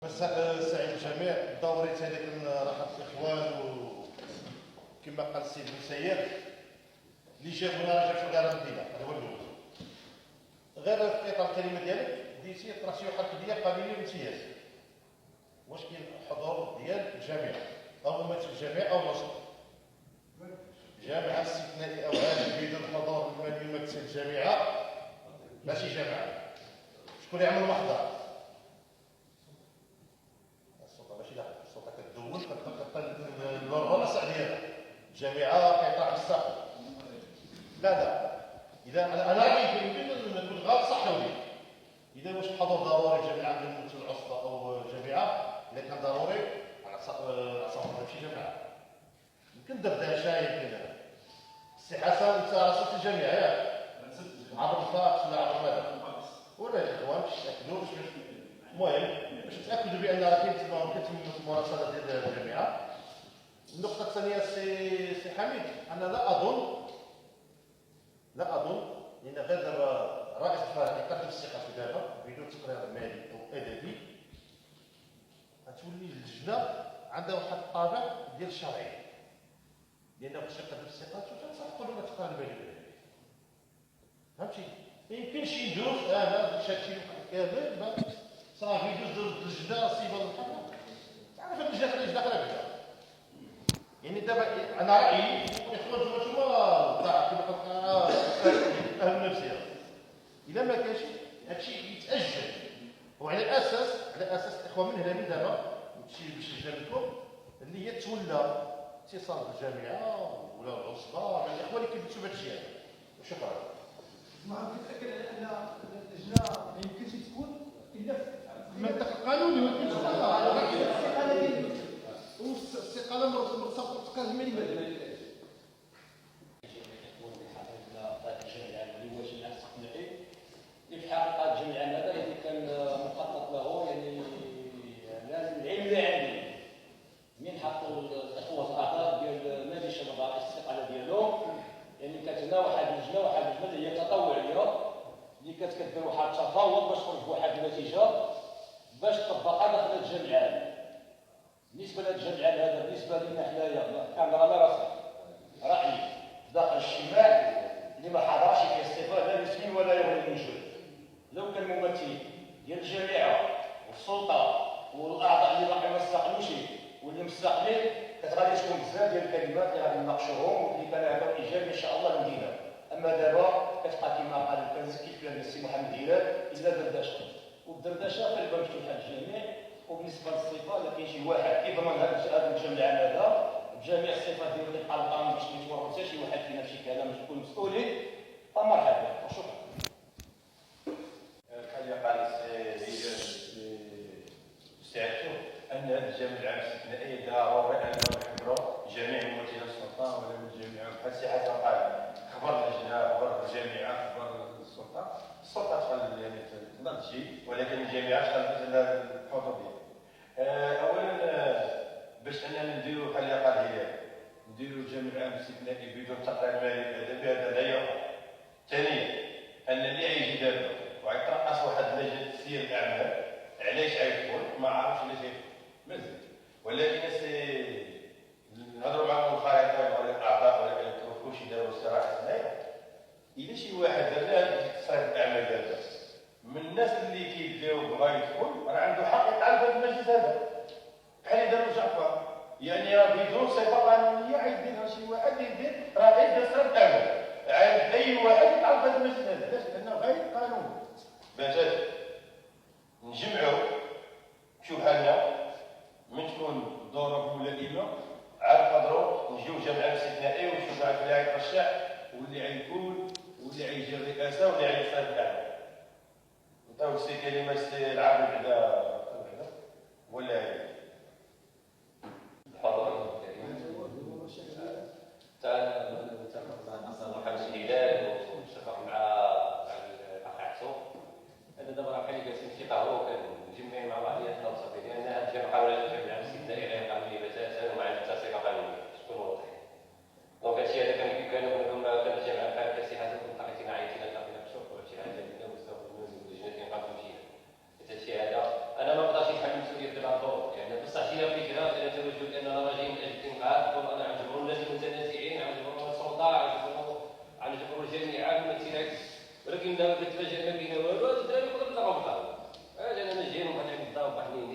مساء سعيد الجميع. دوريت هذيك راحة الإخوان وكما قال السيد المسير اللي جابونا راه جا في القرار المدينة. هذا هو الأول. غير في إطار الكلمة ديالك ديتي طرحتي واحد القضية قانونية بامتياز. واش كاين حضور ديال الجامعة أو ممثل الجامعة أو الوسط؟ جامعة استثنائية أو هذا بدون حضور من يمثل الجامعة ماشي جامعة. شكون اللي عمل المحضر؟ السلطه كتدول الرؤساء ديالها الجامعه قطاع مستقل. لا اذا انا رايي يمكن نكون غلط صح ولا اذا واش الحضور ضروري جامعه من العصبه او جامعه. اذا كان ضروري على صواب ماشي جامعه يمكن دردشه يمكن السي حسن انت راسك الجامعه ياك عبر الفاكس ولا عبر ماذا ولا الاخوان باش تاكدوا المهم باش تاكدوا بان راه كاين المراسله ديال الجامعه. النقطه الثانيه سي حميد انا لا اظن لان غير دابا رئيس الفريق يقدم الثقه في دابا بدون تقرير مالي او ادبي غتولي اللجنه عندها واحد الطابع ديال الشرعيه لانه باش يقدم الثقه تنصحوا له تقرير مالي فهمتي. ما يمكنش يدوز انا شاتي كامل صافي يدوز اللجنه صيبه الحكم تعرف اللجنه خليج داخله بها. يعني دابا انا رايي الاخوان نتوما تاع كما اهل النفسيه الا ما كانش هادشي يتاجل وعلى اساس الاخوان من هنا من دابا نمشي باش نجابلكم اللي هي تولى اتصال بالجامعه ولا العصبه مع الاخوان اللي كيديروا هذا الشيء هذا. وشكرا. ما كنتاكد ان اللجنه ما يمكنش تكون الا في المنطق القانوني ولكن والاستقاله مرتبطه بالماليه. في حقيقه الجميع هذا اللي كان مخطط له يعني لازم العلم اللي عندي من حطوا الاخوه الاعضاء ديال نادي الشباب على الاستقاله ديالهم يعني كتنا واحد اللجنه اللي هي تطوعيه اللي كتدير واحد التفاوض باش تخرج بواحد النتيجه باش تطبقها داخل الجامعه. بالنسبه للجامعه هذا بالنسبه لنا حنايا كان راسي رايي داخل الاجتماع اللي ما حضرش فيه استفاده لا رسمي ولا يومي موجود. لو كان ممثلين ديال الجامعه والسلطه والاعضاء اللي باقي ما استقلوش واللي مستقلين غادي تكون بزاف ديال الكلمات اللي غادي نناقشوهم واللي كان هذا ايجابي ان شاء الله للمدينه. اما دابا كتبقى كما قال كيف كان السي محمد هلال الا دردشه والدردشه غالبا مفتوحه للجميع. وبالنسبه للصفه الا كاين شي واحد كيضمن هذا الجامعه هذا بجميع الصفات ديالو اللي بحال القانون باش ما يتورط حتى شي واحد فينا شي كلام باش نكونوا مسؤولين فمرحبا وشكرا. كما قال سعادته ان هذه الجامعه الاستثنائيه ضروري اننا نحضروا جميع ممثلي السلطه ولا من الجامعه بحال السي حسن قال خبر اللجنه خبر الجامعه خبر السلطه تخلي يعني تقدر تجي ولكن الجامعه تخلي الحضور ديالها. اولا باش اننا نديروا بحال اللي قال هلال نديروا جامعه استثنائي بدون تقرير مالي هذا لا يقع. ثانيا ان اللي غيجي دابا وغيترأس واحد لجنه تسيير الاعمال علاش غيدخل ما عارفش علاش غيدخل مزيان ولكن نهضروا معهم الخريطه ولا الاعضاء ولا ما يتوقفوش يديروا استراحه هنايا. اذا شي واحد دار هذا تصريح الاعمال دابا من الناس اللي كيبداو بغا يدخل راه عنده حق يتعرف هذا المجلس هذا بحال اللي داروا جعفر يعني بدون صفه قانونيه غيديرها شي واحد يدير راه غير تصريح الاعمال عاد اي واحد يتعرف هذا المجلس هذا علاش لانه غير قانوني. باش نجمعوا شو حالنا من تكون دوره ملائمه عاد نقدروا نجيو جامعه استثنائيه ونشوفوا عاد اللي غيترشح واللي غيكون واللي غيجي الرئاسه واللي غيصير الاعلى. نعطيو السي كلمه السي العامل بعدا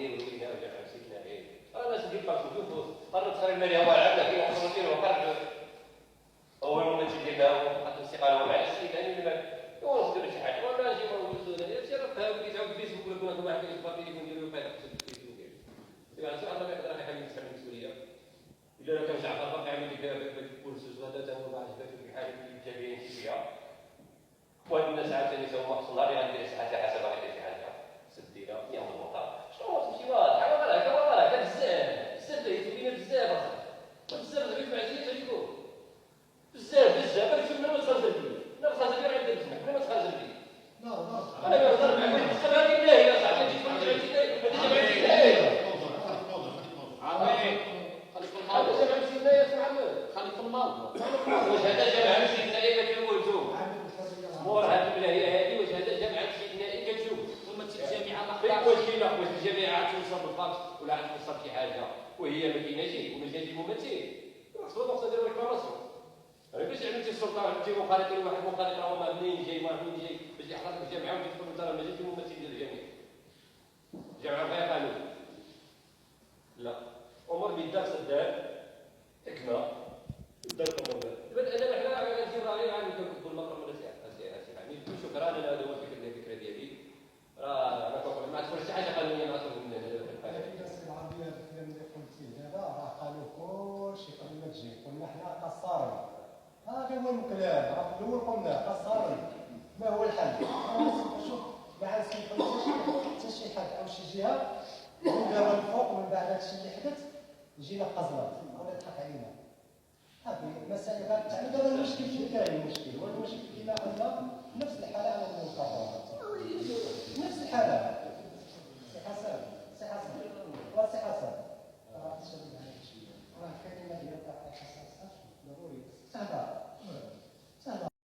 نديروا لينا وجامعه سيدنا عيد انا سيدي باش نشوفوا قررت خير الماليه هو العام لكن وصلوا فيه وقرر اول ما تجي لنا وقت الاستقاله مع السيد يعني يوصلوا شي حاجه ولا نجيو نقولوا لنا سير فهم كيتعاود الفيسبوك ولا كنا واحد كيصبر لي نديروا بقى الفيسبوك يعني سؤال ما يقدر يحمل يتحمل المسؤوليه الا كان جعفر باقي عامل ديك الكورسوس هذا هو ما عجباتو ديك الحاجه اللي جايبين فيها وهاد الناس عاوتاني تا هما خصنا غير غندير شي حاجه حسب غير شي حاجه سدينا يوم المطار شنو تمشي واضح ولا هكا بزاف اللي بزاف بزاف زعما ما عزيز عليكم بزاف باش شفنا ما تخرج لي لا تخرج لي غير ندير سمح ما تخرج لي لا انا كنهضر معكم خصنا هذه الله يا صاحبي تجي تقول لي هذا جمع سيدنا يا محمد خليك في الماضي واش هذا جمع سيدنا اللي كتقولوا مور هذه البلاهيه هذه واش هذا جمع سيدنا اللي كتشوف ثم الجامعه ما واش كاين واش الجامعه توصل بالفاكس ولا عاد توصل شي حاجه وهي ما كايناش وما جاش ممثل خصنا نديروا ريكلاماسيون انا باش عملتي السلطه عملتي مخالطه لواحد مخالط راه ما منين جاي ما منين جاي باش يحرق الجامعه وتجي تقول انت راه ما جاتش ممثل ديال الجامعه الجامعه فيها قانون لا امور بيدك سداد حكمه دار الامور دابا حنا غنجيو راهي غنكتبوا المقر ولا يعني شكرا انا هذا هو الفكره ديالي راه انا كنقول ما تكونش شي حاجه قانونيه ما تكون من هذا الحاجه العربيه الكلام اللي قلتي دابا راه قالوا كلشي قبل ما تجي قلنا حنا قصارنا هذا هو الكلام راه في الاول قلنا قصارنا ما هو الحل؟ شوف ما غنسمحوا حتى شي حد او شي جهه نديروا الفوق من بعد هادشي اللي حدث يجينا قزلات ولا يضحك علينا هذه المسائل يعني دابا المشكل فين كاين المشكل والمشكل كاين ان نفس الحاله على المنكر